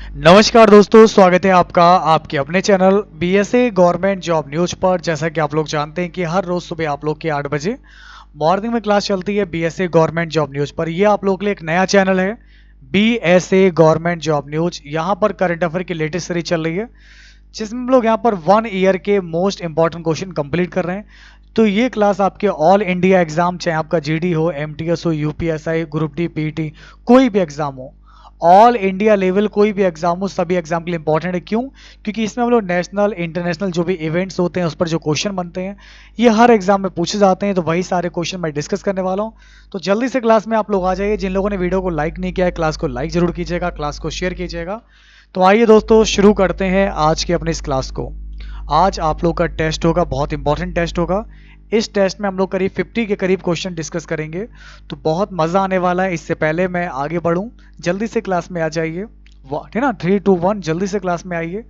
नमस्कार दोस्तों, स्वागत है आपका आपके अपने channel BSA government job news पर। जैसा कि आप लोग जानते हैं कि हर रोज सुबह आप लोग के 8 बजे मॉर्निंग में क्लास चलती है बीएसए गवर्नमेंट जॉब न्यूज पर। ये आप लोग के लिए एक नया चैनल है बीएसए गवर्नमेंट जॉब न्यूज। यहाँ पर करंट अफेयर की लेटेस्ट सीरीज चल रही है, जिसमें हम लोग यहाँ पर 1 ईयर के मोस्ट इंपॉर्टेंट क्वेश्चन कंप्लीट कर रहे हैं। तो ये क्लास आपके ऑल इंडिया एग्जाम, चाहे आपका जीडी हो, एमटीएस हो, यूपीएसआई, ग्रुप डी, पीटी, कोई भी एग्जाम हो, ऑल इंडिया लेवल कोई भी एग्जाम हो, सभी एग्जाम के लिए इंपॉर्टेंट है। क्यों? क्योंकि इसमें हम लोग नेशनल इंटरनेशनल जो भी इवेंट्स होते हैं उस पर जो क्वेश्चन बनते हैं ये हर एग्जाम में पूछे जाते हैं। तो वही सारे क्वेश्चन मैं डिस्कस करने वाला हूँ। तो जल्दी से क्लास में आप लोग आ जाइए। जिन लोगों ने वीडियो को लाइक नहीं किया है, क्लास को लाइक जरूर कीजिएगा, क्लास को शेयर कीजिएगा। तो आइए दोस्तों, शुरू करते हैं आज की अपनी इस क्लास को। आज आप लोग का टेस्ट होगा, बहुत इंपॉर्टेंट टेस्ट होगा। इस टेस्ट में हम लोग करीब 50 के करीब क्वेश्चन डिस्कस करेंगे, तो बहुत मज़ा आने वाला है। इससे पहले मैं आगे बढ़ूं, जल्दी से क्लास में आ जाइए। है ना, 3 2 1 जल्दी से क्लास में आइए।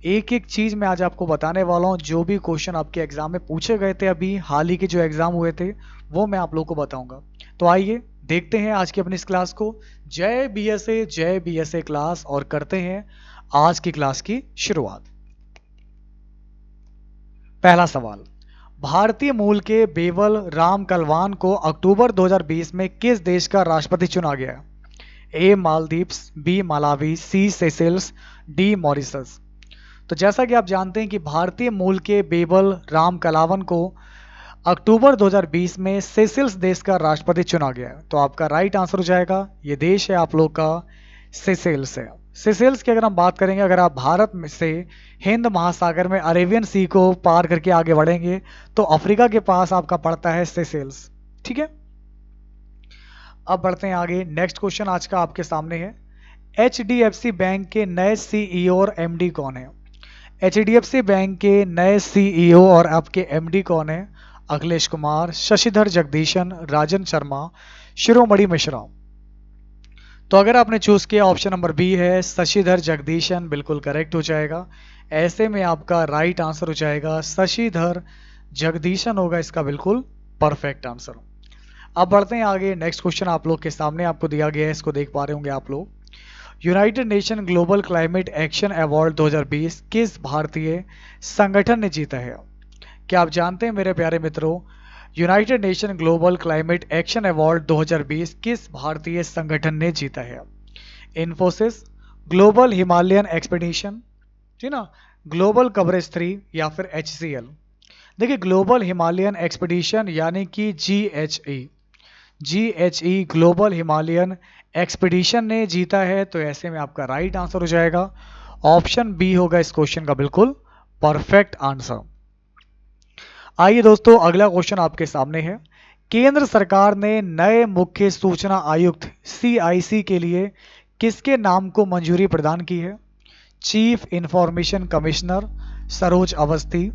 एक एक चीज़ मैं आज आपको बताने वाला हूँ। जो भी क्वेश्चन आपके एग्जाम में पूछे गए थे, अभी हाल ही के जो एग्जाम हुए थे, वो मैं आप लोग को बताऊंगा। तो आइए देखते हैं आज की अपनी इस क्लास को। जय बीएसए क्लास, और करते हैं आज की क्लास की शुरुआत। पहला सवाल, भारतीय मूल के बेवल राम कलवान को अक्टूबर 2020 में किस देश का राष्ट्रपति चुना गया? ए मालदीव्स, बी मलावी, सी सेशेल्स, डी मॉरिशस। तो जैसा कि आप जानते हैं कि भारतीय मूल के बेबल राम कलावन को अक्टूबर 2020 में सेशेल्स देश का राष्ट्रपति चुना गया है। तो आपका राइट आंसर हो जाएगा, ये देश है आप लोग का सेशेल्स है। सेशेल्स की अगर हम बात करेंगे, अगर आप भारत में से हिंद महासागर में अरेबियन सी को पार करके आगे बढ़ेंगे तो अफ्रीका के पास आपका पड़ता है सेशेल्स। ठीक है, अब बढ़ते हैं आगे। नेक्स्ट क्वेश्चन आज का आपके सामने है, एचडीएफसी बैंक के नए सीईओ और एमडी कौन है? एचडीएफसी बैंक के नए सीईओ और आपके एमडी कौन है? अखिलेश कुमार, शशिधर जगदीशन, राजन शर्मा, शिरोमणि मिश्रा। तो अगर आपने चूज किया ऑप्शन नंबर बी है शशिधर जगदीशन, बिल्कुल करेक्ट हो जाएगा। ऐसे में आपका राइट आंसर हो जाएगा शशिधर जगदीशन होगा इसका बिल्कुल परफेक्ट आंसर। अब बढ़ते हैं आगे। नेक्स्ट क्वेश्चन आप लोग के सामने आपको दिया गया है, इसको देख पा रहे होंगे आप लोग। United nation global climate action award 2020 किस भारतीय संगठन ने जीता है? क्या आप जानते हैं मेरे प्यारे मित्रों, United nation global climate action award 2020 किस भारतीय संगठन ने जीता है? इन्फोसिस, ग्लोबल हिमालयन एक्सपीडिशन, ठीक ना, ग्लोबल कवरेज 3, या फिर HCL। देखिए, ग्लोबल हिमालयन एक्सपीडिशन यानी कि GHE ग्लोबल हिमालयन एक्सपीडिशन ने जीता है। तो ऐसे में आपका राइट आंसर हो जाएगा ऑप्शन बी होगा इस क्वेश्चन का बिल्कुल परफेक्ट आंसर। आइए दोस्तों, अगला क्वेश्चन आपके सामने है। केंद्र सरकार ने नए मुख्य सूचना आयुक्त CIC के लिए किसके नाम को मंजूरी प्रदान की है? Chief information commissioner Saroj Awasthi,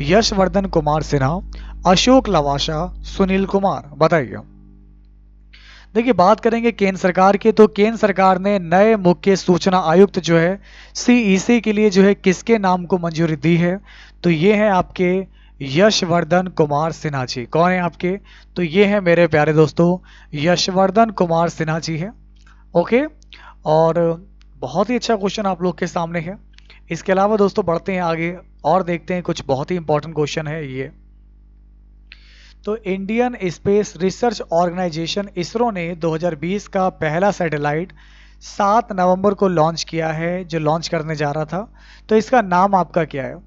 Yashvardhan Kumar Sinha, Ashok Lavasa, Sunil Kumar. बताइए। देखिए, बात करेंगे केंद्र सरकार की, तो केंद्र सरकार ने नए मुख्य सूचना आयुक्त जो है CEC के लिए जो है किसके नाम को मंजूरी दी है? तो ये है आपके यशवर्धन कुमार सिन्हा जी। कौन है आपके? तो ये है मेरे प्यारे दोस्तों यशवर्धन कुमार सिन्हा जी है। ओके, और बहुत ही अच्छा क्वेश्चन आप लोग के सामने है। इसके अलावा दोस्तों बढ़ते हैं आगे और देखते हैं कुछ बहुत ही इंपॉर्टेंट क्वेश्चन है ये। तो Indian space research organisation ISRO ने 2020 का पहला सैटेलाइट 7 नवंबर को लॉन्च किया है, जो लॉन्च करने जा रहा था। तो इसका नाम आपका क्या है?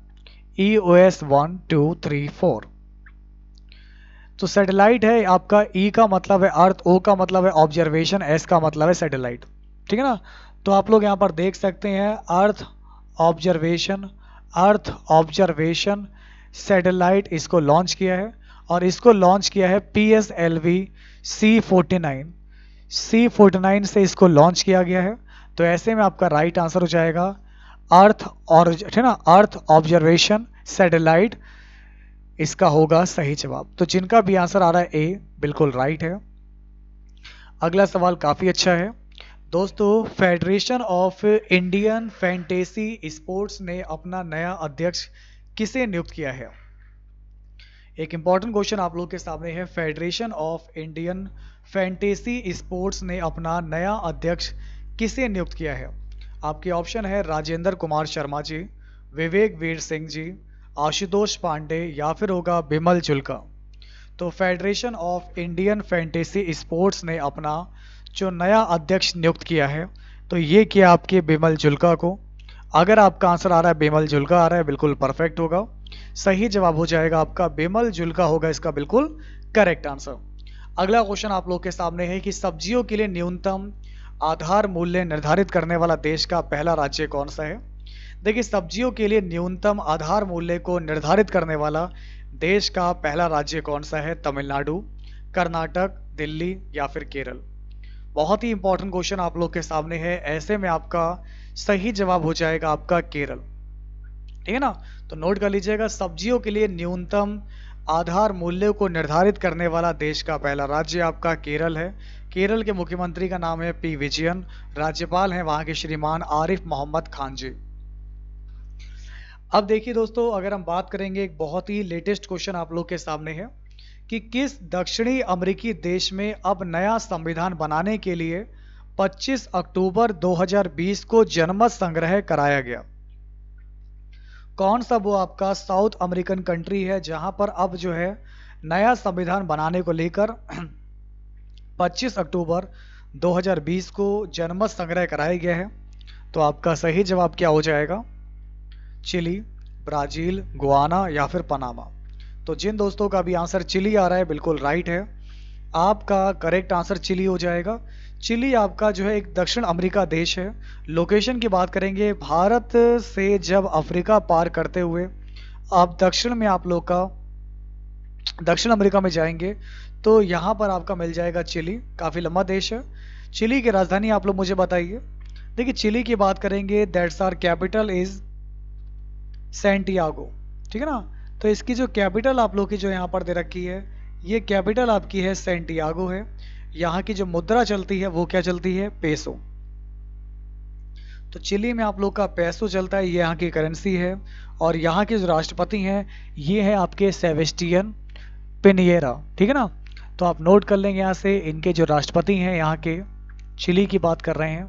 EOS 1 2 3 4। तो सैटेलाइट है आपका, E का मतलब है अर्थ, O का मतलब है ऑब्जर्वेशन, S का मतलब है सैटेलाइट। ठीक है ना, तो आप लोग यहाँ पर देख सकते हैं अर्थ ऑब्जर्वेशन सैटेलाइट इसको लॉन्च किया है, और इसको लॉन्च किया है PSLV C49 से इसको लॉन्च किया गया है। तो ऐसे में आपका राइट आंसर हो जाएगा अर्थ, और है ना, अर्थ ऑब्जर्वेशन सैटेलाइट इसका होगा सही जवाब। तो जिनका भी आंसर आ रहा है ए, बिल्कुल राइट है। अगला सवाल काफी अच्छा है दोस्तों। Federation of Indian fantasy sports ने अपना नया अध्यक्ष किसे नियुक्त किया है? एक इंपॉर्टेंट क्वेश्चन आप लोग के सामने है। Federation of Indian fantasy sports ने अपना नया अध्यक्ष किसे नियुक्त किया है? आपके ऑप्शन है राजेंद्र कुमार शर्मा जी, विवेक वीर सिंह जी, आशुतोष पांडे या फिर होगा बिमल जुल्का। तो federation of Indian fantasy sports ने अपना जो नया अध्यक्ष नियुक्त किया है, तो ये किया आपके बिमल जुल्का को। अगर आपका आंसर आ रहा है बिमल जुल्का आ रहा है, बिल्कुल परफेक्ट होगा। सही जवाब हो जाएगा आपका बिमल जुल्का होगा इसका बिल्कुल करेक्ट आंसर। अगला क्वेश्चन आप लोग के सामने है कि सब्जियों के लिए न्यूनतम आधार मूल्य निर्धारित करने वाला देश का पहला राज्य कौन सा है। देखिए, सब्जियों के लिए न्यूनतम आधार मूल्य को निर्धारित करने वाला देश का पहला राज्य कौन सा है। तमिलनाडु, कर्नाटक, दिल्ली या फिर केरल। बहुत ही इंपॉर्टेंट क्वेश्चन आप लोग के सामने है, ऐसे में आपका सही जवाब हो जाएगा आपका केरल। ठीक है ना। तो नोट कर लीजिएगा, सब्जियों के लिए न्यूनतम आधार मूल्य को निर्धारित करने वाला देश का पहला राज्य आपका केरल है। केरल के मुख्यमंत्री का नाम है पी विजयन, राज्यपाल हैं वहां के श्रीमान आरिफ मोहम्मद खान जी। अब देखिए दोस्तों, अगर हम बात करेंगे, एक बहुत ही लेटेस्ट क्वेश्चन आप लोग के सामने है कि किस दक्षिणी अमेरिकी देश में अब नया संविधान बनाने के लिए 25 अक्टूबर 2020 को जनमत संग्रह कराया गया। कौन सा वो आपका साउथ अमेरिकन कंट्री है जहां पर अब जो है नया संविधान बनाने को लेकर 25 अक्टूबर 2020 को जनमत संग्रह कराया गया है। तो आपका सही जवाब क्या हो जाएगा। चिली, ब्राजील, गुआना या फिर पनामा। तो जिन दोस्तों का भी आंसर चिली आ रहा है बिल्कुल राइट है, आपका करेक्ट आंसर चिली हो जाएगा। चिली आपका जो है एक दक्षिण अमेरिका देश है। लोकेशन की बात करेंगे, भारत से जब अफ्रीका पार करते हुए आप दक्षिण में आप लोग का दक्षिण अमेरिका में जाएंगे तो यहाँ पर आपका मिल जाएगा चिली। काफ़ी लंबा देश है। चिली की राजधानी आप लोग मुझे बताइए। देखिए, चिली की बात करेंगे, that's are capital is Santiago. ठीक है ना। तो इसकी जो कैपिटल आप लोग की जो यहाँ पर दे रखी है, ये कैपिटल आपकी है सैंटियागो है। यहाँ की जो मुद्रा चलती है वो क्या चलती है, पेसो। तो चिली में आप लोग का पेसो चलता है, ये यहाँ की करेंसी है। और यहाँ के जो राष्ट्रपति हैं ये है आपके सेबेस्टियन पिनिएरा। ठीक है ना। तो आप नोट कर लेंगे यहाँ से, इनके जो राष्ट्रपति हैं यहाँ के, चिली की बात कर रहे हैं,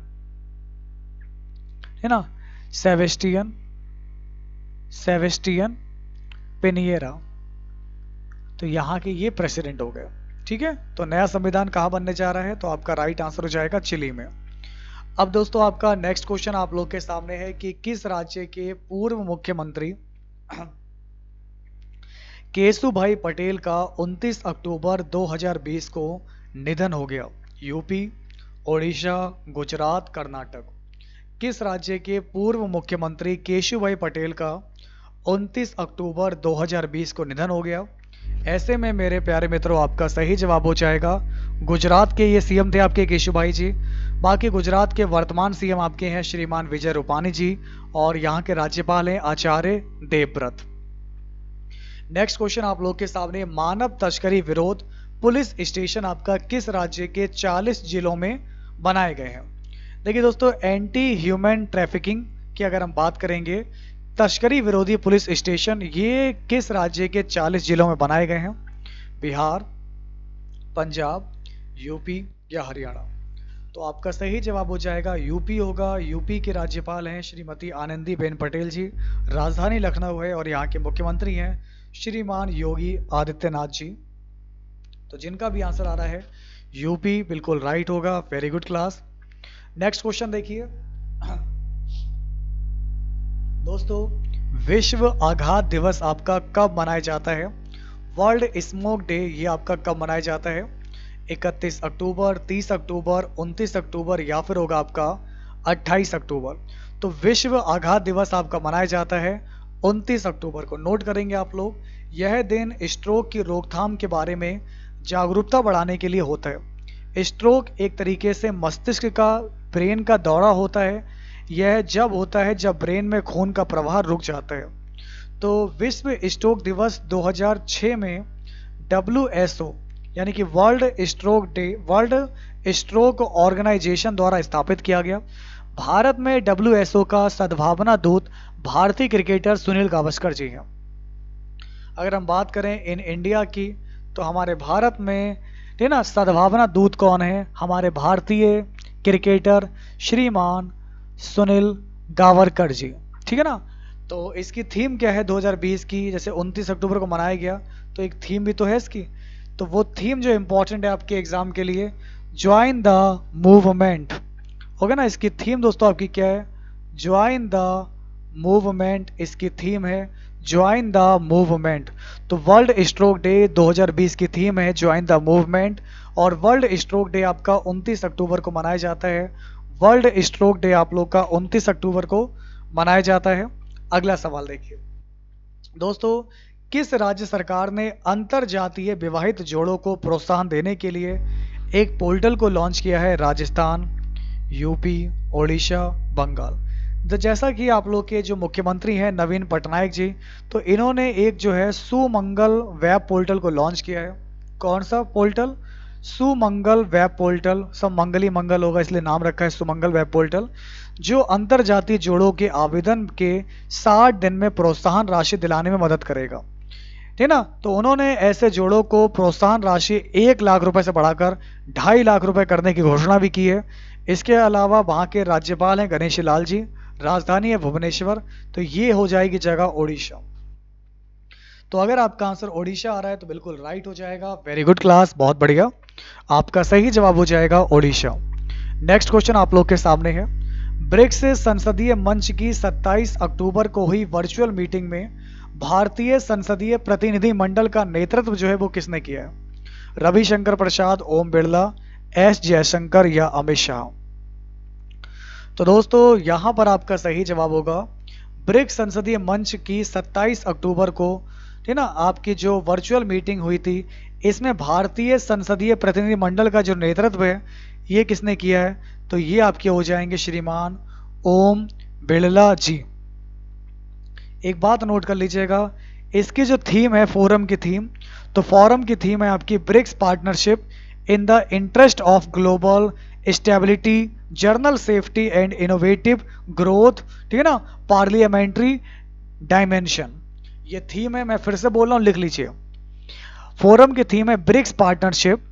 है ना, सेबेस्टियन पिनिएरा। तो यहाँ के ये प्रेसिडेंट हो गए। ठीक है। तो नया संविधान कहाँ बनने जा रहा है, तो आपका राइट आंसर हो जाएगा चिली में। अब दोस्तों, आपका नेक्स्ट क्वेश्चन आप लोग के सामने है कि किस राज्य के पूर्व मुख्यमंत्री केशुभाई पटेल का 29 अक्टूबर 2020 को निधन हो गया। यूपी, ओडिशा, गुजरात, कर्नाटक। किस राज्य के पूर्व मुख्यमंत्री केशुभाई पटेल का 29 अक्टूबर 2020 को निधन हो गया। ऐसे में मेरे प्यारे मित्रों, आपका सही जवाब हो जाएगा गुजरात के ये सीएम थे आपके केशुभाई जी। बाकी गुजरात के वर्तमान सीएम आपके हैं श्रीमान विजय रूपानी जी, और यहाँ के राज्यपाल हैं आचार्य देवव्रत। नेक्स्ट क्वेश्चन आप लोग के सामने, मानव तस्करी विरोध पुलिस स्टेशन आपका किस राज्य के 40 जिलों में बनाए गए हैं। देखिए दोस्तों, एंटी ह्यूमन ट्रैफिकिंग की अगर हम बात करेंगे, तस्करी विरोधी पुलिस स्टेशन ये किस राज्य के 40 जिलों में बनाए गए हैं। बिहार, पंजाब, यूपी या हरियाणा। तो आपका सही जवाब हो जाएगा यूपी होगा। यूपी के राज्यपाल हैं श्रीमती आनंदीबेन पटेल जी, राजधानी लखनऊ है, और यहाँ के मुख्यमंत्री हैं श्रीमान योगी आदित्यनाथ जी। तो जिनका भी आंसर आ रहा है यूपी, बिल्कुल राइट होगा। Very good class. Next question देखिए दोस्तों, विश्व आघात दिवस आपका कब मनाया जाता है। वर्ल्ड स्मोक डे ये आपका कब मनाया जाता है। 31 अक्टूबर, 30 अक्टूबर, 29 अक्टूबर या फिर होगा आपका 28 अक्टूबर। तो विश्व आघात दिवस आपका मनाया जाता है 29 अक्टूबर को। नोट करेंगे आप लोग, यह दिन स्ट्रोक की रोकथाम के बारे में जागरूकता बढ़ाने के लिए होता है। स्ट्रोक एक तरीके से मस्तिष्क का, ब्रेन का दौरा होता है। यह जब होता है जब ब्रेन में खून का प्रवाह रुक जाता है। तो विश्व स्ट्रोक दिवस 2006 में WSO यानी कि वर्ल्ड स्ट्रोक ऑर्गेनाइजेशन द्वारा स्थापित किया गया। भारत में WSO का सद्भावना दूत भारतीय क्रिकेटर सुनील गावस्कर जी हैं। अगर हम बात करें इन इंडिया की, तो हमारे भारत में है ना सद्भावना दूत कौन है, हमारे भारतीय क्रिकेटर श्रीमान सुनील गावरकर जी। ठीक है ना। तो इसकी थीम क्या है 2020 की, जैसे 29 अक्टूबर को मनाया गया तो एक थीम भी तो है इसकी। तो वो थीम जो इम्पोर्टेंट है आपके एग्जाम के लिए, ज्वाइन द मूवमेंट होगा ना। इसकी थीम दोस्तों आपकी क्या है, ज्वाइन द मूवमेंट इसकी थीम है, ज्वाइन द मूवमेंट। तो वर्ल्ड स्ट्रोक डे 2020 की थीम है ज्वाइन द मूवमेंट, और वर्ल्ड स्ट्रोक डे आपका 29 अक्टूबर को मनाया जाता है। वर्ल्ड स्ट्रोक डे आप लोग का 29 अक्टूबर को मनाया जाता है। अगला सवाल देखिए दोस्तों, किस राज्य सरकार ने अंतर जातीय विवाहित जोड़ों को प्रोत्साहन देने के लिए एक पोर्टल को लॉन्च किया है? राजस्थान, यूपी, ओडिशा, बंगाल। तो जैसा कि आप लोग के जो मुख्यमंत्री हैं नवीन पटनायक जी, तो इन्होंने एक जो है सुमंगल वेब पोर्टल को लॉन्च किया है। कौन सा पोर्टल? सुमंगल वेब पोर्टल। सब मंगली मंगल होगा इसलिए नाम रखा है सुमंगल वेब पोर्टल, जो अंतर जातीय जोड़ों के आवेदन के 60 दिन में प्रोत्साहन राशि दिलाने में मदद करेगा। ठीक ना। तो उन्होंने ऐसे जोड़ों को प्रोत्साहन राशि 1 लाख रुपए से बढ़ाकर 2.5 लाख रुपए करने की घोषणा भी की है। इसके अलावा वहाँ के राज्यपाल हैं गणेशी लाल जी, राजधानी है भुवनेश्वर, तो ये हो जाएगी जगह ओडिशा। तो अगर आपका आंसर ओडिशा आ रहा है तो बिल्कुल राइट हो जाएगा। वेरी गुड क्लास, बहुत बढ़िया। आपका सही जवाब हो जाएगा ओडिशा। नेक्स्ट क्वेश्चन आप लोग के सामने है। ब्रिक्स संसदीय मंच की 27 अक्टूबर को हुई वर्चुअल मीटिंग में भारतीय संसदीय प्रतिनिधि मंडल का नेतृत्व जो है वो किसने किया है? रविशंकर प्रसाद, ओम बिरला, एस जयशंकर या अमित शाह। तो दोस्तों यहां पर आपका सही जवाब होगा ब्रिक्स संसदीय मंच की 27 अक्टूबर को, ठीक ना, आपकी जो वर्चुअल मीटिंग हुई थी, इसमें भारतीय संसदीय प्रतिनिधि मंडल का जो नेतृत्व है ये किसने किया है? तो ये आपके हो जाएंगे श्रीमान ओम बिरला जी। एक बात नोट कर लीजिएगा, इसकी जो थीम है फोरम की थीम, तो फोरम की थीम है आपकी BRICS partnership in the interest of global stability, general safety and innovative growth, ठीक है ना, पार्लियामेंट्री डायमेंशन। ये थीम है, मैं फिर से बोल रहा हूं, लिख लीजिए। फोरम की थीम है BRICS partnership,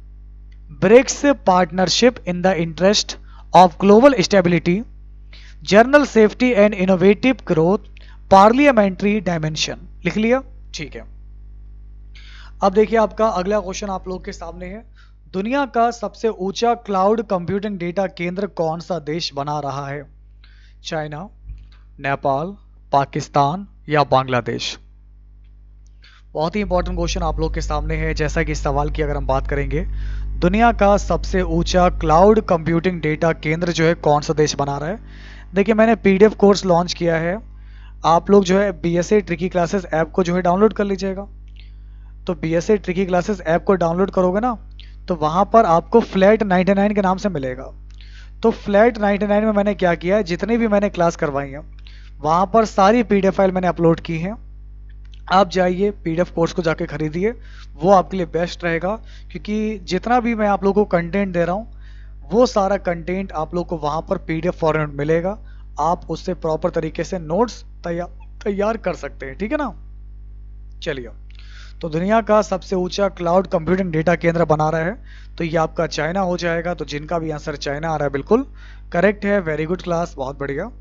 BRICS partnership in the interest of global stability, general safety and innovative growth, parliamentary dimension. लिख लिया? ठीक है। अब देखिए आपका अगला क्वेश्चन आप लोग के सामने है। दुनिया का सबसे ऊंचा क्लाउड कंप्यूटिंग डेटा केंद्र कौन सा देश बना रहा है? चाइना, नेपाल, पाकिस्तान या बांग्लादेश। बहुत ही इंपॉर्टेंट क्वेश्चन आप लोग के सामने है। जैसा कि इस सवाल की अगर हम बात करेंगे, दुनिया का सबसे ऊंचा क्लाउड कंप्यूटिंग डेटा केंद्र जो है कौन सा देश बना रहा है? देखिए मैंने पीडीएफ कोर्स लॉन्च किया है, आप लोग जो है बीएसए ट्रिकी क्लासेस ऐप को जो है डाउनलोड कर लीजिएगा। तो बीएसए ट्रिकी क्लासेस ऐप को डाउनलोड करोगे ना, तो वहां पर आपको फ्लैट 99 के नाम से मिलेगा। तो फ्लैट 99 में मैंने क्या किया है, जितनी भी मैंने क्लास करवाई है वहां पर सारी पीडीएफ फाइल मैंने अपलोड की है। आप जाइए पीडीएफ कोर्स को जाके खरीदिए, वो आपके लिए बेस्ट रहेगा, क्योंकि जितना भी मैं आप लोगों को कंटेंट दे रहा हूँ वो सारा कंटेंट आप लोग को वहां पर पीडीएफ फॉर्मेट में मिलेगा। आप उससे प्रॉपर तरीके से नोट्स तैयार कर सकते हैं। ठीक है ना। चलिए, तो दुनिया का सबसे ऊंचा क्लाउड कंप्यूटिंग डेटा केंद्र बना रहा है, तो ये आपका चाइना हो जाएगा। तो जिनका भी आंसर चाइना आ रहा है बिल्कुल करेक्ट है। वेरी गुड क्लास, बहुत बढ़िया।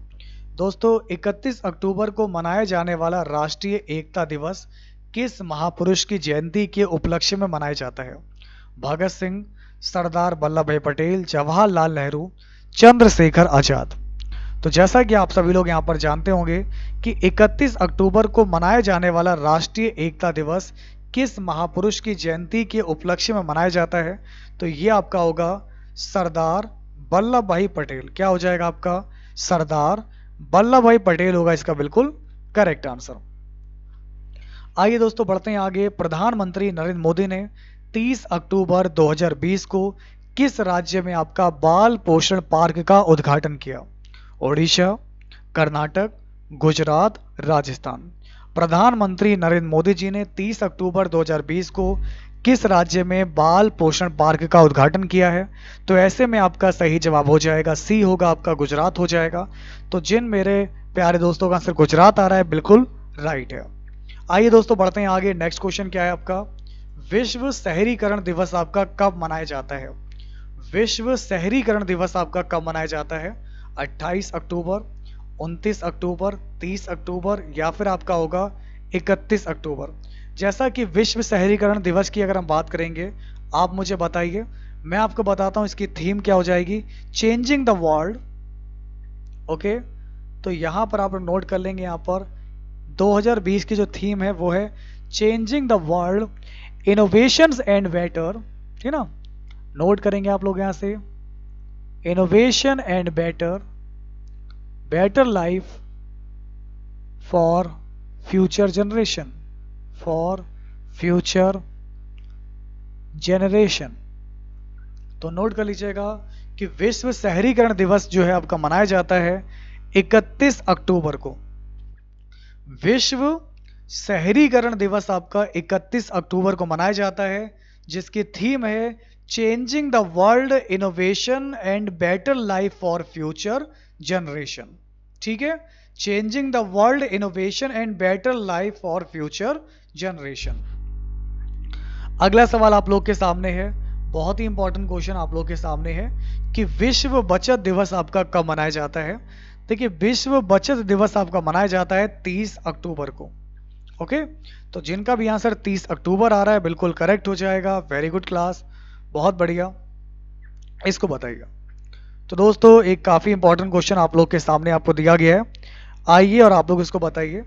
दोस्तों 31 अक्टूबर को मनाया जाने वाला राष्ट्रीय एकता दिवस किस महापुरुष की जयंती के उपलक्ष्य में मनाया जाता है? भगत सिंह, सरदार वल्लभ भाई पटेल, जवाहरलाल नेहरू, चंद्रशेखर आजाद। तो जैसा कि आप सभी लोग यहाँ पर जानते होंगे कि 31 अक्टूबर को मनाया जाने वाला राष्ट्रीय एकता दिवस किस महापुरुष की जयंती के उपलक्ष्य में मनाया जाता है? तो ये आपका होगा सरदार वल्लभ भाई पटेल। क्या हो जाएगा आपका? सरदार वल्लभ भाई पटेल होगा इसका बिल्कुल करेक्ट आंसर। आइए दोस्तों बढ़ते हैं आगे। प्रधानमंत्री नरेंद्र मोदी ने 30 अक्टूबर 2020 को किस राज्य में आपका बाल पोषण पार्क का उद्घाटन किया? ओडिशा, कर्नाटक, गुजरात, राजस्थान। प्रधानमंत्री नरेंद्र मोदी जी ने 30 अक्टूबर 2020 को किस राज्य में बाल पोषण पार्क का उद्घाटन किया है? तो ऐसे में आपका सही जवाब हो जाएगा सी होगा आपका, गुजरात हो जाएगा। तो जिन मेरे प्यारे दोस्तों का आंसर गुजरात आ रहा है बिल्कुल राइट है। आइए दोस्तों बढ़ते हैं आगे। नेक्स्ट क्वेश्चन क्या है आपका? विश्व शहरीकरण दिवस आपका कब मनाया जाता है? विश्व शहरीकरण दिवस आपका कब मनाया जाता है? 28 अक्टूबर, 29 अक्टूबर, 30 अक्टूबर या फिर आपका होगा 31 अक्टूबर। जैसा कि विश्व शहरीकरण दिवस की अगर हम बात करेंगे, आप मुझे बताइए, मैं आपको बताता हूँ इसकी थीम क्या हो जाएगी, चेंजिंग द वर्ल्ड। ओके, तो यहाँ पर आप लोग नोट कर लेंगे, यहाँ पर 2020 की जो थीम है वो है changing the world, innovations and better, ठीक ना, नोट करेंगे आप लोग यहाँ से, innovation and better, better life for future generation, for future generation. तो नोट कर लीजिएगा कि विश्व शहरीकरण दिवस जो है आपका मनाया जाता है 31 अक्टूबर को। विश्व शहरीकरण दिवस आपका 31 अक्टूबर को मनाया जाता है, जिसकी थीम है changing the world, innovation and better life for future generation. ठीक है, changing the world, innovation and better life for future generation. अगला सवाल आप लोग के सामने है, बहुत ही इंपॉर्टेंट क्वेश्चन आप लोग के सामने है कि विश्व बचत दिवस आपका कब मनाया जाता है। देखिए, विश्व बचत दिवस आपका मनाया जाता है 30 अक्टूबर को। ओके, तो जिनका भी आंसर 30 अक्टूबर आ रहा है बिल्कुल करेक्ट हो जाएगा। वेरी गुड क्लास, बहुत बढ़िया, इसको बताइएगा। तो दोस्तों, एक काफ़ी इंपॉर्टेंट क्वेश्चन आप लोग के सामने आपको दिया गया है, आइए और आप लोग इसको बताइए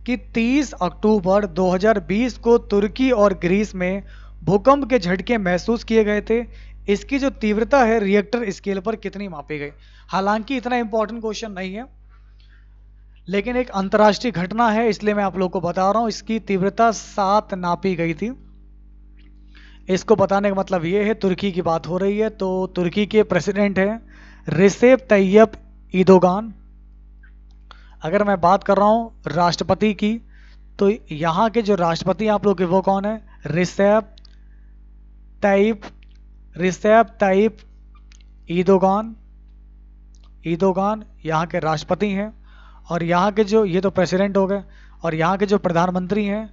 कि 30 अक्टूबर 2020 को तुर्की और ग्रीस में भूकंप के झटके महसूस किए गए थे। इसकी जो तीव्रता है रिएक्टर स्केल पर कितनी मापी गई। हालांकि इतना इंपॉर्टेंट क्वेश्चन नहीं है, लेकिन एक अंतर्राष्ट्रीय घटना है इसलिए मैं आप लोग को बता रहा हूं। इसकी तीव्रता 7 नापी गई थी। इसको बताने का मतलब ये है, तुर्की की बात हो रही है, तो तुर्की के प्रेसिडेंट हैं रिसेप तैयब ईदोगान। अगर मैं बात कर रहा हूं राष्ट्रपति की, तो यहाँ के जो राष्ट्रपति आप लोग के वो कौन है, तैयब रिसेप ताइप ईदोगान। ईदोगान यहाँ के राष्ट्रपति हैं, और यहाँ के जो, ये तो प्रेसिडेंट हो गए, और यहाँ के जो प्रधानमंत्री हैं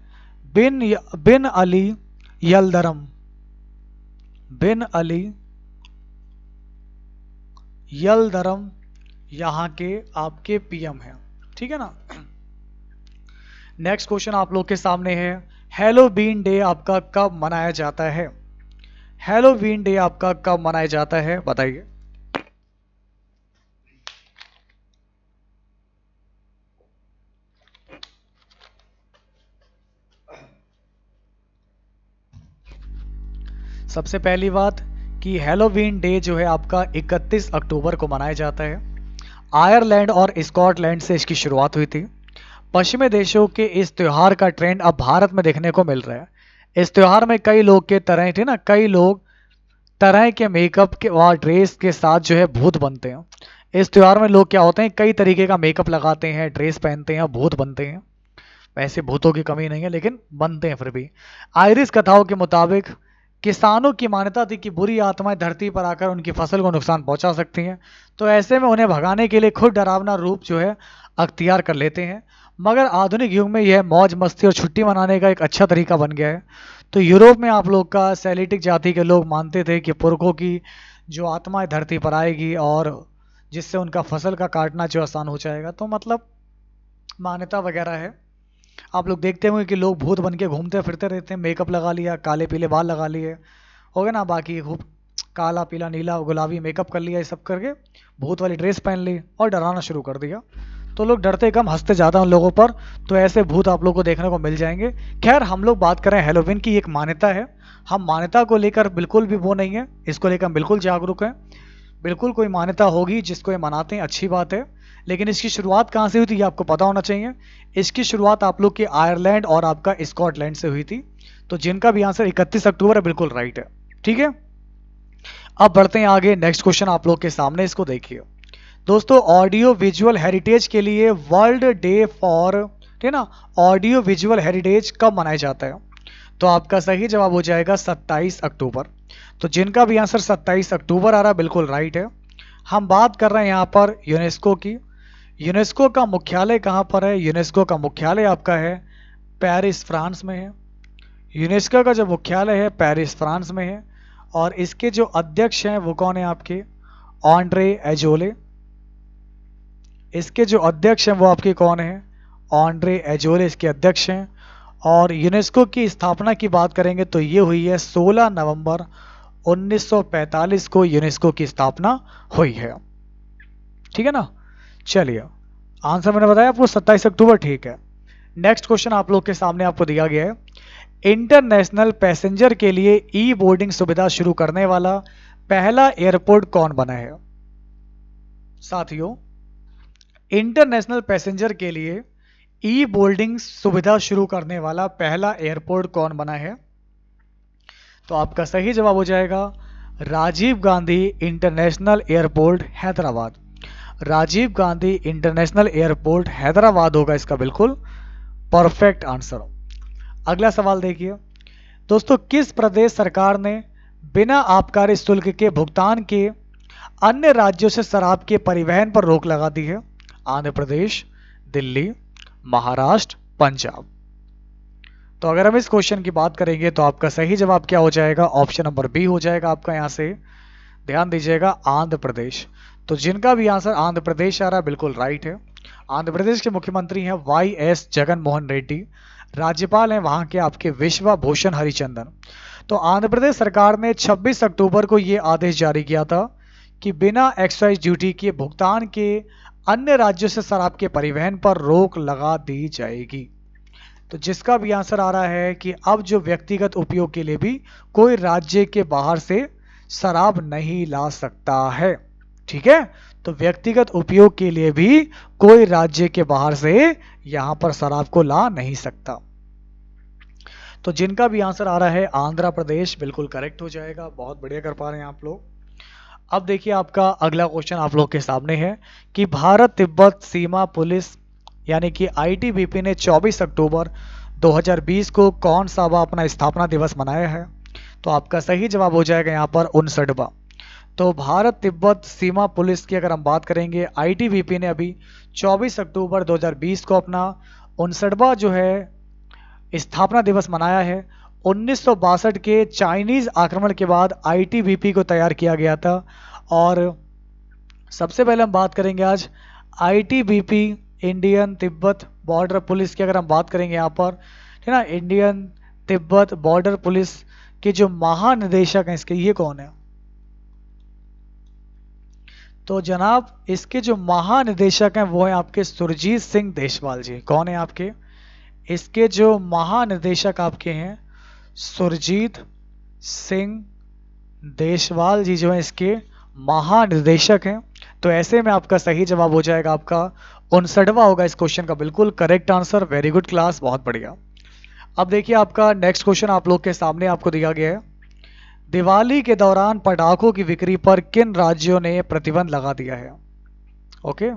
बिन अली यल्दरम, बिन अली यल्दरम यहाँ के आपके पीएम हैं। ठीक है ना। नेक्स्ट क्वेश्चन आप लोग के सामने है, हैलोवीन डे आपका कब मनाया जाता है। हैलोवीन डे आपका कब मनाया जाता है, बताइए। सबसे पहली बात कि हैलोवीन डे जो है आपका 31 अक्टूबर को मनाया जाता है। आयरलैंड और स्कॉटलैंड से इसकी शुरुआत हुई थी। पश्चिमी देशों के इस त्यौहार का ट्रेंड अब भारत में देखने को मिल रहा है। इस त्यौहार में कई लोग के तरह थे ना, कई लोग तरह के मेकअप के और ड्रेस के साथ जो है भूत बनते हैं। इस त्यौहार में लोग क्या होते हैं, कई तरीके का मेकअप लगाते हैं, ड्रेस पहनते हैं, भूत बनते हैं। वैसे भूतों की कमी नहीं है, लेकिन बनते हैं फिर भी। आयरिश कथाओं के मुताबिक किसानों की मान्यता थी कि बुरी आत्माएं धरती पर आकर उनकी फसल को नुकसान पहुंचा सकती हैं, तो ऐसे में उन्हें भगाने के लिए खुद डरावना रूप जो है अख्तियार कर लेते हैं। मगर आधुनिक युग में यह मौज मस्ती और छुट्टी मनाने का एक अच्छा तरीका बन गया है। तो यूरोप में आप लोग का सेल्टिक जाति के लोग मानते थे कि पुरखों की जो आत्माएं धरती पर आएगी और जिससे उनका फसल का काटना जो आसान हो जाएगा। तो मतलब मान्यता वगैरह है। आप लोग देखते होंगे कि लोग भूत बन के घूमते फिरते रहते हैं, मेकअप लगा लिया, काले पीले बाल लगा लिए, हो गया ना, बाकी खूब काला पीला नीला गुलाबी मेकअप कर लिया, ये सब करके भूत वाली ड्रेस पहन ली और डराना शुरू कर दिया। तो लोग डरते कम, हंसते ज़्यादा उन लोगों पर। तो ऐसे भूत आप लोग को देखने को मिल जाएंगे। खैर, हम लोग बात करें हैलोवीन की, एक मान्यता है। हम मान्यता को लेकर बिल्कुल भी वो नहीं है, इसको लेकर हम बिल्कुल जागरूक हैं। बिल्कुल कोई मान्यता होगी जिसको ये मनाते हैं, अच्छी बात है। लेकिन इसकी शुरुआत कहाँ से हुई थी ये आपको पता होना चाहिए। इसकी शुरुआत आप लोग के आयरलैंड और आपका स्कॉटलैंड से हुई थी। तो जिनका भी आंसर 31 अक्टूबर है बिल्कुल राइट है। ठीक है, अब बढ़ते हैं आगे। नेक्स्ट क्वेश्चन आप लोग के सामने, इसको देखिए दोस्तों। ऑडियो विजुअल हेरिटेज के लिए वर्ल्ड डे फॉर, ठीक है ना, ऑडियो विजुअल हेरिटेज कब मनाया जाता है। तो आपका सही जवाब हो जाएगा 27 अक्टूबर। तो जिनका भी आंसर 27 अक्टूबर आ रहा है बिल्कुल राइट है। हम बात कर रहे हैं यहाँ पर यूनेस्को की। यूनेस्को का मुख्यालय कहाँ पर है। यूनेस्को का मुख्यालय आपका है पेरिस, फ्रांस में है। यूनेस्को का जो मुख्यालय है पेरिस, फ्रांस में है। और इसके जो अध्यक्ष हैं वो कौन है आपके, ऑन्ड्रे एजोले। इसके जो अध्यक्ष हैं वो आपके कौन हैं? ऑन्ड्रे एजोले इसके अध्यक्ष हैं। और यूनेस्को की स्थापना की बात करेंगे तो ये हुई है 16 नवंबर 1945 को यूनेस्को की स्थापना हुई है। ठीक है ना। चलिए, आंसर मैंने बताया आपको 27 अक्टूबर, ठीक है। नेक्स्ट क्वेश्चन आप लोग के सामने आपको दिया गया है। इंटरनेशनल पैसेंजर के लिए ई बोर्डिंग सुविधा शुरू करने वाला पहला एयरपोर्ट कौन बना है? साथियों, इंटरनेशनल पैसेंजर के लिए ई बोर्डिंग सुविधा शुरू करने वाला पहला एयरपोर्ट कौन बना है? तो आपका सही जवाब हो जाएगा Rajiv Gandhi international airport Hyderabad. Rajiv Gandhi international airport Hyderabad होगा इसका बिल्कुल परफेक्ट आंसर। अगला सवाल देखिए दोस्तों, किस प्रदेश सरकार ने बिना आबकारी शुल्क के भुगतान के अन्य राज्यों से शराब के परिवहन पर रोक लगा दी है? आंध्र प्रदेश, दिल्ली, महाराष्ट्र, पंजाब। तो अगर हम इस क्वेश्चन की बात करेंगे तो आपका सही जवाब क्या हो जाएगा? ऑप्शन नंबर बी हो जाएगा आपका। यहां से ध्यान दीजिएगा, आंध्र प्रदेश। तो जिनका भी आंसर आंध्र प्रदेश आ रहा है बिल्कुल राइट है। आंध्र प्रदेश के मुख्यमंत्री हैं वाई एस जगन मोहन रेड्डी। राज्यपाल हैं वहां के आपके विश्वा भूषण हरिचंदन। तो आंध्र प्रदेश सरकार ने 26 अक्टूबर को ये आदेश जारी किया था कि बिना एक्साइज ड्यूटी के भुगतान के अन्य राज्यों से शराब के परिवहन पर रोक लगा दी जाएगी। तो जिसका भी आंसर आ रहा है कि अब जो व्यक्तिगत उपयोग के लिए भी कोई राज्य के बाहर से शराब नहीं ला सकता है। ठीक है, तो व्यक्तिगत उपयोग के लिए भी कोई राज्य के बाहर से यहां पर शराब को ला नहीं सकता। तो जिनका भी आंसर आ रहा है आंध्र प्रदेश बिल्कुल करेक्ट हो जाएगा। बहुत बढ़िया कर पा रहे हैं आप लोग। अब देखिए आपका अगला क्वेश्चन आप लोग के सामने है कि भारत तिब्बत सीमा पुलिस यानी कि आईटीबीपी ने 24 अक्टूबर 2020 को कौन सा अपना स्थापना दिवस मनाया है? तो आपका सही जवाब हो जाएगा यहाँ पर 59वां। तो भारत तिब्बत सीमा पुलिस की अगर हम बात करेंगे, आईटीबीपी ने अभी 24 अक्टूबर 2020 को अपना 59वां जो है स्थापना दिवस मनाया है। 1962 के चाइनीज आक्रमण के बाद आईटीबीपी को तैयार किया गया था। और सबसे पहले हम बात करेंगे आज ITBP Indian Tibet border police की। अगर हम बात करेंगे यहाँ पर, है ना, इंडियन तिब्बत बॉर्डर पुलिस के जो महानिदेशक हैं इसके, ये कौन है? तो जनाब इसके जो महानिदेशक हैं वो हैं आपके सुरजीत सिंह देशवाल जी। कौन है आपके? इसके जो महानिदेशक आपके हैं सुरजीत सिंह देशवाल जी जो है इसके महानिदेशक हैं। तो ऐसे में आपका सही जवाब हो जाएगा आपका 59वां होगा इस क्वेश्चन का बिल्कुल correct answer. Very good class, बहुत बढ़िया। अब देखिए आपका नेक्स्ट क्वेश्चन आप लोग के सामने आपको दिया गया है। दिवाली के दौरान पटाखों की बिक्री पर किन राज्यों ने प्रतिबंध लगा दिया है? ओके,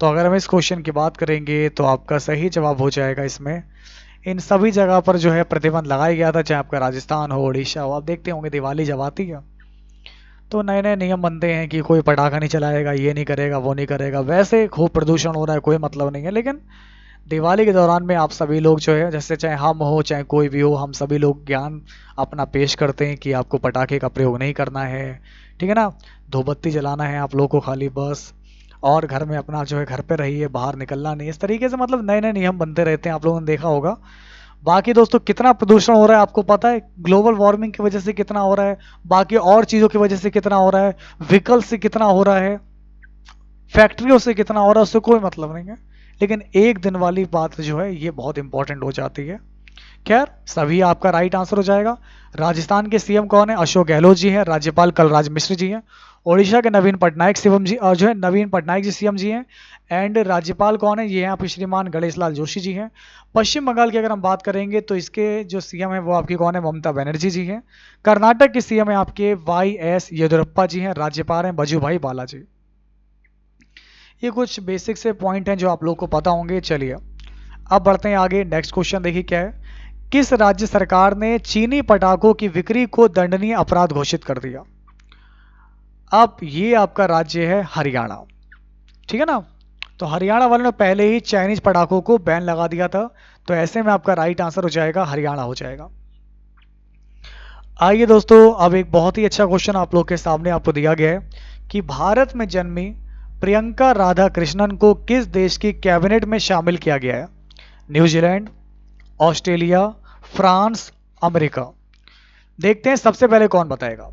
तो अगर हम इस क्वेश्चन की बात करेंगे तो आपका सही जवाब हो जाएगा इसमें इन सभी जगह पर जो है प्रतिबंध लगाया गया था, चाहे आपका राजस्थान हो, उड़ीसा हो। आप देखते होंगे दिवाली जब आती है तो नए नए नियम बनते हैं कि कोई पटाखा नहीं चलाएगा, ये नहीं करेगा, वो नहीं करेगा। वैसे खूब प्रदूषण हो रहा है, कोई मतलब नहीं है, लेकिन दिवाली के दौरान में आप सभी लोग जो है, जैसे चाहे हम हो चाहे कोई भी हो, हम सभी लोग ज्ञान अपना पेश करते हैं कि आपको पटाखे का प्रयोग नहीं करना है। ठीक है ना, धूपबत्ती जलाना है आप लोगों को खाली बस, और घर में अपना जो है घर पे रहिए, बाहर निकलना नहीं। इस तरीके से मतलब नए नए नियम बनते रहते हैं, आप लोगों ने देखा होगा। बाकी दोस्तों कितना प्रदूषण हो रहा है आपको पता है? ग्लोबल वार्मिंग की वजह से कितना हो रहा है, बाकी और चीज़ों की वजह से कितना हो रहा है, व्हीकल से कितना हो रहा है, फैक्ट्रियों से कितना हो रहा है, उससे कोई मतलब नहीं है। लेकिन एक दिन वाली बात जो है ये बहुत इंपॉर्टेंट हो जाती है। खैर सभी आपका राइट आंसर हो जाएगा। राजस्थान के सीएम कौन है? अशोक गहलोत जी हैं। राज्यपाल कलराज मिश्र जी हैं। ओडिशा के नवीन पटनायक सीएम जी और जो है नवीन पटनायक जी सीएम जी हैं। एंड राज्यपाल कौन है? ये हैं आप श्रीमान गणेश लाल जोशी जी हैं। पश्चिम बंगाल की अगर हम बात करेंगे तो इसके जो सीएम है वो आपकी कौन है? ममता बनर्जी जी हैं। कर्नाटक के सीएम है आपके वाई एस येदियुरप्पा जी हैं। राज्यपाल हैं वजुभाई वाला जी। ये कुछ बेसिक से पॉइंट हैं जो आप लोग को पता होंगे। चलिए अब बढ़ते हैं आगे। नेक्स्ट क्वेश्चन देखिए क्या है। किस राज्य सरकार ने चीनी पटाखों की बिक्री को दंडनीय अपराध घोषित कर दिया? अब ये आपका राज्य है हरियाणा। ठीक है ना, तो हरियाणा वालों ने पहले ही चाइनीज पटाखों को बैन लगा दिया था। तो ऐसे में आपका राइट आंसर हो जाएगा हरियाणा हो जाएगा। आइए दोस्तों अब एक बहुत ही अच्छा क्वेश्चन आप लोग के सामने आपको दिया गया है कि भारत में जन्मी प्रियंका राधाकृष्णन को किस देश की कैबिनेट में शामिल किया गया है? New Zealand, Australia, France, America. देखते हैं सबसे पहले कौन बताएगा।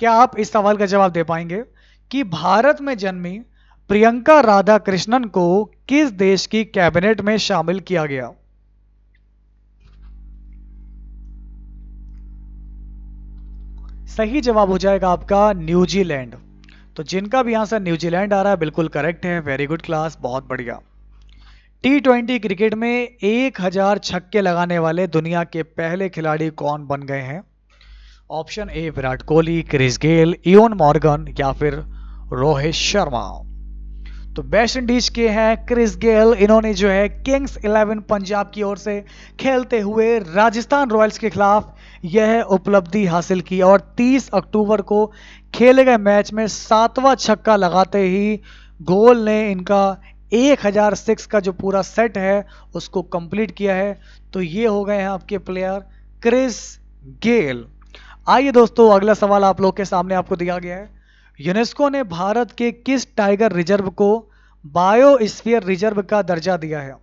क्या आप इस सवाल का जवाब दे पाएंगे कि भारत में जन्मी प्रियंका राधाकृष्णन को किस देश की कैबिनेट में शामिल किया गया? सही जवाब हो जाएगा आपका न्यूजीलैंड। तो जिनका भी आंसर न्यूजीलैंड आ रहा है बिल्कुल करेक्ट है। वेरी गुड क्लास, बहुत बढ़िया। T20 क्रिकेट में 1000 छक्के लगाने वाले दुनिया के पहले खिलाड़ी कौन बन गए हैं? Option A Virat Kohli, Chris Gayle, Eoin Morgan या फिर रोहित शर्मा। तो वेस्ट इंडीज के हैं क्रिस गेल। इन्होंने जो है किंग्स 11 पंजाब की ओर से खेलते हुए राजस्थान रॉयल्स के खिलाफ यह उपलब्धि हासिल की और 30 अक्टूबर को खेले गए मैच में 7वां छक्का लगाते ही गोल ने इनका 1006 का जो पूरा सेट है उसको कंप्लीट किया है। तो ये हो गए हैं आपके प्लेयर क्रिस गेल। आइए दोस्तों, अगला सवाल आप लोग के सामने आपको दिया गया है। यूनेस्को ने भारत के किस टाइगर रिजर्व को बायोस्फीयर रिजर्व का दर्जा दिया है?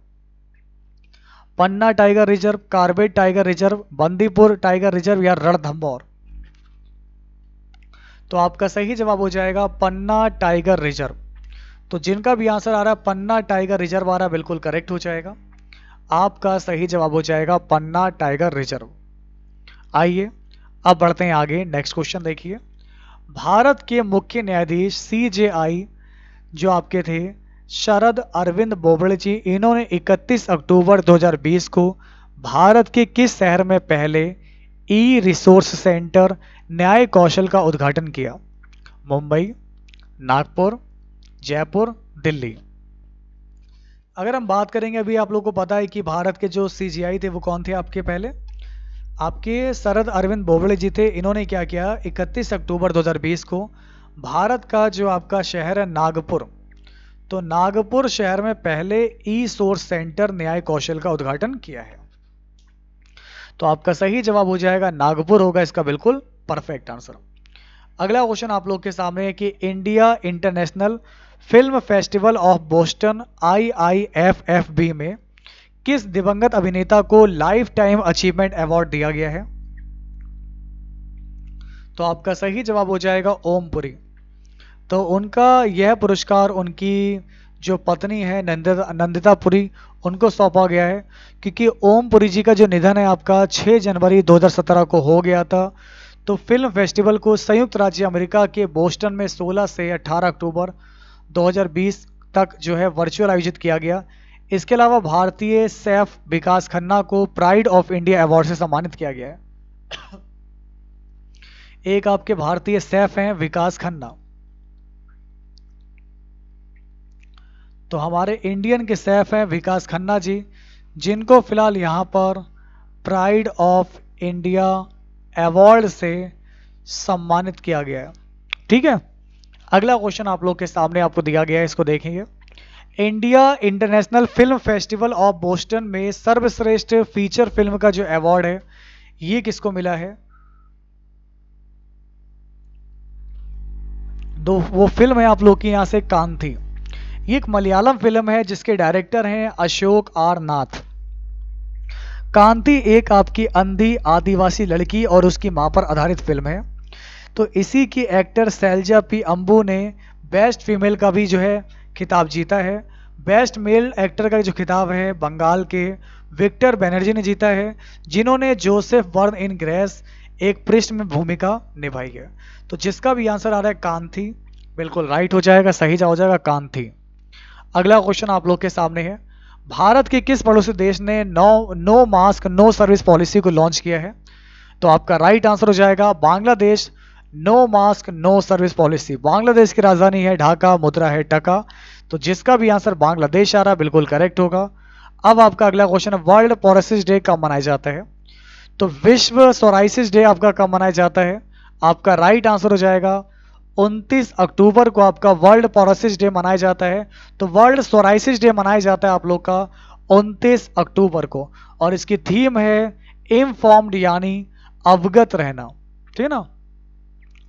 Panna tiger reserve, Corbett tiger reserve, Bandipur tiger reserve या रणथंभौर। तो आपका सही जवाब हो जाएगा पन्ना टाइगर रिजर्व। तो जिनका भी आंसर आ रहा है पन्ना टाइगर रिजर्व आ रहा है बिल्कुल करेक्ट हो जाएगा। आपका सही जवाब हो जाएगा पन्ना टाइगर रिजर्व। आइए अब बढ़ते हैं आगे। नेक्स्ट क्वेश्चन देखिए। भारत के मुख्य न्यायाधीश CJI जो आपके थे शरद अरविंद बोबड़े जी, इन्होंने 31 अक्टूबर 2020 को भारत के किस शहर में पहले ई रिसोर्स सेंटर न्याय कौशल का उद्घाटन किया? मुंबई, नागपुर, जयपुर, दिल्ली। अगर हम बात करेंगे, अभी आप लोगों को पता है कि भारत के जो CJI थे वो कौन थे आपके पहले? आपके शरद अरविंद बोबड़े जी थे। इन्होंने क्या किया, 31 अक्टूबर 2020 को भारत का जो आपका शहर है नागपुर, तो नागपुर शहर में पहले ई सोर्स सेंटर न्याय कौशल का उद्घाटन किया है। तो आपका सही जवाब हो जाएगा नागपुर होगा इसका बिल्कुल परफेक्ट आंसर। अगला क्वेश्चन आप लोग के सामने है कि India international film festival of Boston IIFFB में किस दिवंगत अभिनेता को लाइफ टाइम अचीवमेंट अवार्ड दिया गया है? तो आपका सही जवाब हो जाएगा ओम पुरी। तो उनका यह पुरस्कार उनकी जो पत्नी है नंदिता पुरी, उनको सौंपा गया है क्योंकि ओम पुरी जी का जो निधन है आपका 6 जनवरी 2017 को हो गया था। तो फिल्म फेस्टिवल को संयुक्त राज्य अमेरिका के बोस्टन में 16 से 18 अक्टूबर 2020 तक जो है वर्चुअल आयोजित किया गया। इसके अलावा भारतीय सैफ विकास खन्ना को प्राइड ऑफ इंडिया अवार्ड से सम्मानित किया गया है। एक आपके भारतीय सैफ हैं विकास खन्ना, तो हमारे इंडियन के सैफ हैं विकास खन्ना जी, जिनको फिलहाल यहाँ पर प्राइड ऑफ इंडिया अवार्ड से सम्मानित किया गया है। ठीक है, अगला क्वेश्चन आप लोग के सामने आपको दिया गया है, इसको देखेंगे। India international film festival of Boston में सर्वश्रेष्ठ फीचर फिल्म का जो अवार्ड है ये किसको मिला है? दो वो फिल्म है आप लोग की यहाँ से कांथी। ये एक मलयालम फिल्म है जिसके डायरेक्टर हैं अशोक आर नाथ। कांति एक आपकी अंधी आदिवासी लड़की और उसकी मां पर आधारित फिल्म है। तो इसी की एक्टर शैलजा पी अंबू ने बेस्ट फीमेल का भी जो है खिताब जीता है। बेस्ट मेल एक्टर का जो खिताब है बंगाल के विक्टर बनर्जी ने जीता है, जिन्होंने जोसेफ बर्न इन ग्रेस एक पृष्ठ में भूमिका निभाई है। तो जिसका भी आंसर आ रहा है कांथी, बिल्कुल राइट हो जाएगा, सही हो जाएगा कांथी। अगला क्वेश्चन आप लोग के सामने है। भारत के किस पड़ोसी देश ने no mask no service policy को लॉन्च किया है? तो आपका राइट आंसर हो जाएगा Bangladesh. No mask no service policy, Bangladesh की राजधानी है ढाका, मुद्रा है टका। तो जिसका भी आंसर बांग्लादेश आ रहा है बिल्कुल करेक्ट होगा। अब आपका अगला क्वेश्चन है, वर्ल्ड पोरोसिस डे कब मनाया जाता है? तो विश्व सोराइसिस डे आपका कब मनाया जाता है? आपका राइट आंसर हो जाएगा 29 अक्टूबर को आपका वर्ल्ड पोरोसिस डे मनाया जाता है। तो वर्ल्ड सोराइसिस डे मनाया जाता है आप लोग का 29 अक्टूबर को, और इसकी थीम है इनफॉर्म्ड यानी अवगत रहना। ठीक है ना,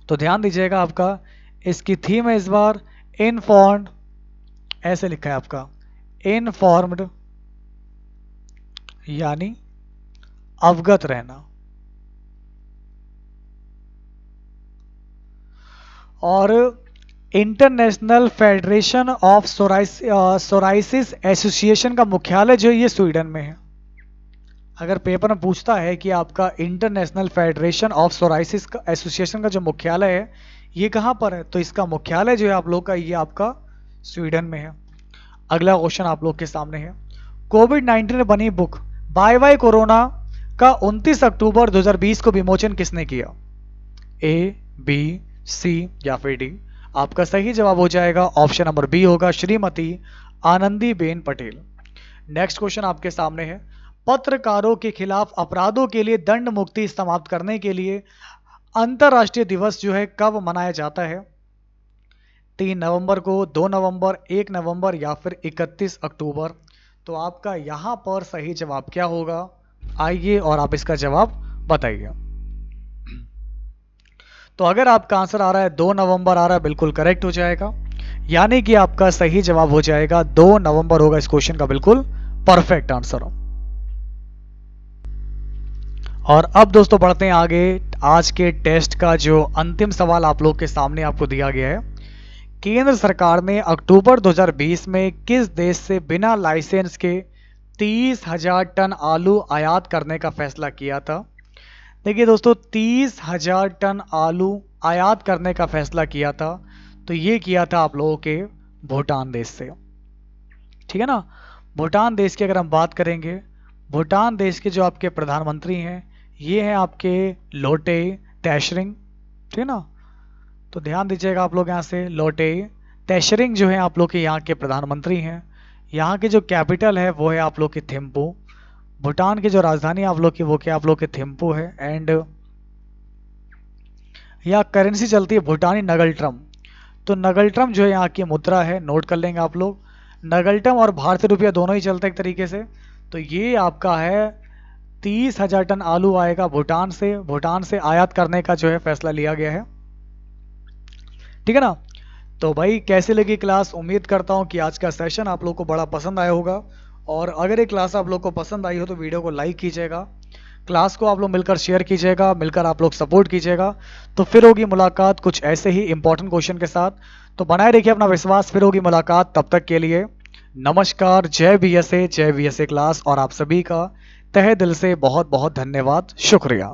तो ध्यान दीजिएगा आपका इसकी थीम है इस बार इनफॉर्म्ड ऐसे लिखा है आपका इनफॉर्म्ड यानी अवगत रहना। और international federation of psoriasis association का मुख्यालय जो है ये स्वीडन में है। अगर पेपर में पूछता है कि आपका international federation of psoriasis association का जो मुख्यालय है ये कहाँ पर है, तो इसका मुख्यालय जो है आप लोग का ये आपका स्वीडन में है। अगला क्वेश्चन आप लोग के सामने है, कोविड-19 में बनी बुक बाय बाय कोरोना का 29 अक्टूबर 2020 को विमोचन किसने किया? ए, बी, सी या फिर डी? आपका सही जवाब हो जाएगा ऑप्शन नंबर बी होगा, श्रीमती आनंदीबेन पटेल। नेक्स्ट क्वेश्चन आपके सामने है, पत्रकारों के खिलाफ अपराधों के लिए दंड मुक्ति समाप्त करने के लिए अंतर्राष्ट्रीय दिवस जो है कब मनाया जाता है? 3 नवंबर को, 2 नवंबर, 1 नवंबर या फिर 31 अक्टूबर? तो आपका यहाँ पर सही जवाब क्या होगा? आइए और आप इसका जवाब बताइए। तो अगर आपका आंसर आ रहा है 2 नवंबर आ रहा है, बिल्कुल करेक्ट हो जाएगा, यानी कि आपका सही जवाब हो जाएगा 2 नवंबर होगा इस क्वेश्चन का बिल्कुल परफेक्ट आंसर। और अब दोस्तों बढ़ते हैं आगे। आज के टेस्ट का जो अंतिम सवाल आप लोग के सामने आपको दिया गया है, केंद्र सरकार ने अक्टूबर 2020 में किस देश से बिना लाइसेंस के 30,000 टन आलू आयात करने का फैसला किया था? देखिए दोस्तों, 30,000 टन आलू आयात करने का फैसला किया था, तो ये किया था आप लोगों के भूटान देश से। ठीक है ना। भूटान देश की अगर हम बात करेंगे, भूटान देश के जो आपके प्रधानमंत्री हैं ये हैं आपके लोटे तैशरिंग। ठीक है ना। तो ध्यान दीजिएगा आप लोग यहाँ से, लोटे तैशरिंग जो है आप लोग के यहाँ के प्रधानमंत्री हैं। यहाँ की जो कैपिटल है वो है आप लोग की थिम्पू। भूटान की जो राजधानी आप लोग की वो क्या आप लोग की थिम्पू है। एंड यहाँ करेंसी चलती है भूटानी नगलट्रम। तो नगलट्रम जो है यहाँ की मुद्रा है, नोट कर लेंगे आप लोग। नगलट्रम और भारतीय रुपया दोनों ही चलता है एक तरीके से। तो ये आपका है 30,000 टन आलू आएगा भूटान से आयात करने का जो है फैसला लिया गया है। ठीक है ना। तो भाई कैसे लगी क्लास? उम्मीद करता हूँ कि आज का सेशन आप लोग को बड़ा पसंद आया होगा। और अगर ये क्लास आप लोग को पसंद आई हो तो वीडियो को लाइक कीजिएगा, क्लास को आप लोग मिलकर शेयर कीजिएगा, मिलकर आप लोग सपोर्ट कीजिएगा। तो फिर होगी मुलाकात कुछ ऐसे ही इंपॉर्टेंट क्वेश्चन के साथ। तो बनाए रखिए अपना विश्वास, फिर होगी मुलाकात। तब तक के लिए नमस्कार, जय बीएसए क्लास। और आप सभी का तहे दिल से बहुत बहुत धन्यवाद, शुक्रिया।